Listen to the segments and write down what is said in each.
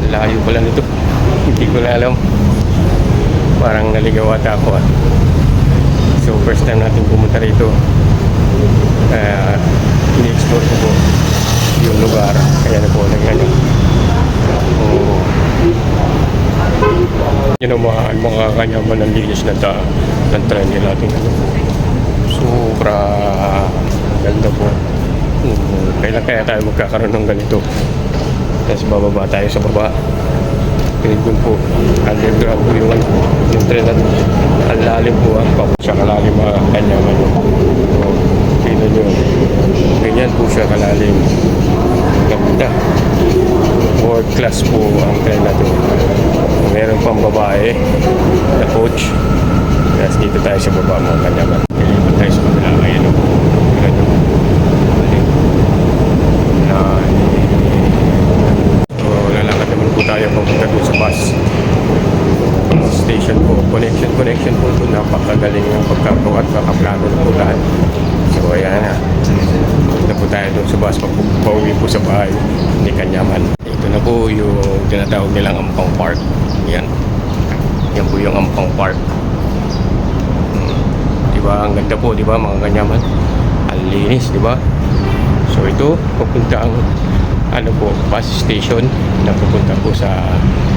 Layo pala nito. Hindi ko na alam. Parang naligaw ata ako ah. So first time natin pumunta rito. Ini-explore ko po yung lugar. Kaya na po nagano. Yun ang mga kanyaman ng linis ng trend natin. Sobra ganda po. Kailan kaya tayo magkakaroon ng ganito? Tapos bababa tayo sa baba. Pinagdun po, underground po yung trend natin. Ang lalim po siya kalalim mga kanyaman. So, sino nyo? Ganyan po siya kalalim. Ganda. World class po ang trend natin. Meron pang babae na coach. Tapos dito tayo sa baba mga kanyaman. Dito tayo sa kabila. Ayan o. Lalakad naman po tayo papunta doon sa bus station po. Connection po doon. Napakagaling ng pagkagawa at pagkaplano po lahat. So ayan na. Punta po tayo doon sa bus. Pauwi po sa bahay ni Kanyaman. Ito na po yung tinatawag nilang Ampang Park. Yan. Yan po yung Ampang Park. Diba? Ang ganda po, diba mga Kanyaman? Ang linis, diba? So ito, pupunta ang bus station na pupunta po sa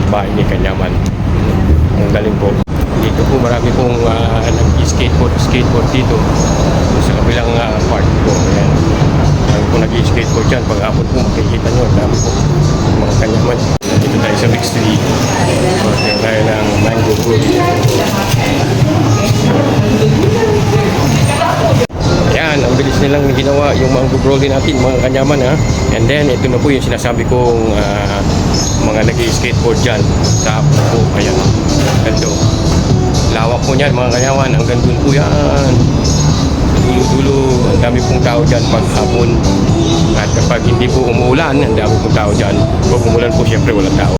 bahay ni Kanyaman. Ang galing po. Dito po marami pong nag-skateboard dito. Sa kabilang part po. Ayan. Marami po nag-skateboard dyan. Pag hapon po makikita nyo. Dami po mga Kanyaman. Dito tayo sa Big Street. Dito tayo ng Mango Fruit. Ayan, ang bilis nilang ginawa yung mango brolly natin mga Kanyaman ha. And then ito na po yung sinasabi kong mga nag-skateboard dyan sa po. Ayan, gando. Lawak po niyan mga Kanyaman. Hanggang dun po yan. Dulo-dulo. Ang dami pong tao dyan pag hapon. At kapag hindi po umuulan, ang dami pong tao dyan. Pag umulan po syempre walang tao.